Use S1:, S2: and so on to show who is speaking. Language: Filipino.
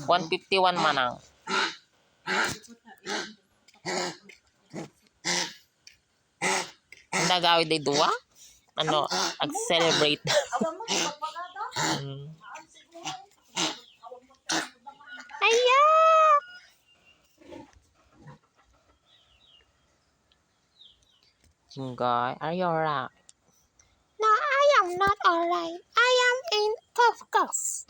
S1: 151 manang. Ang nagawid ay duwa? Ano, ag-celebrate. Ayak! Jinggoy, are you alright? No, I am not alright. I am in focus.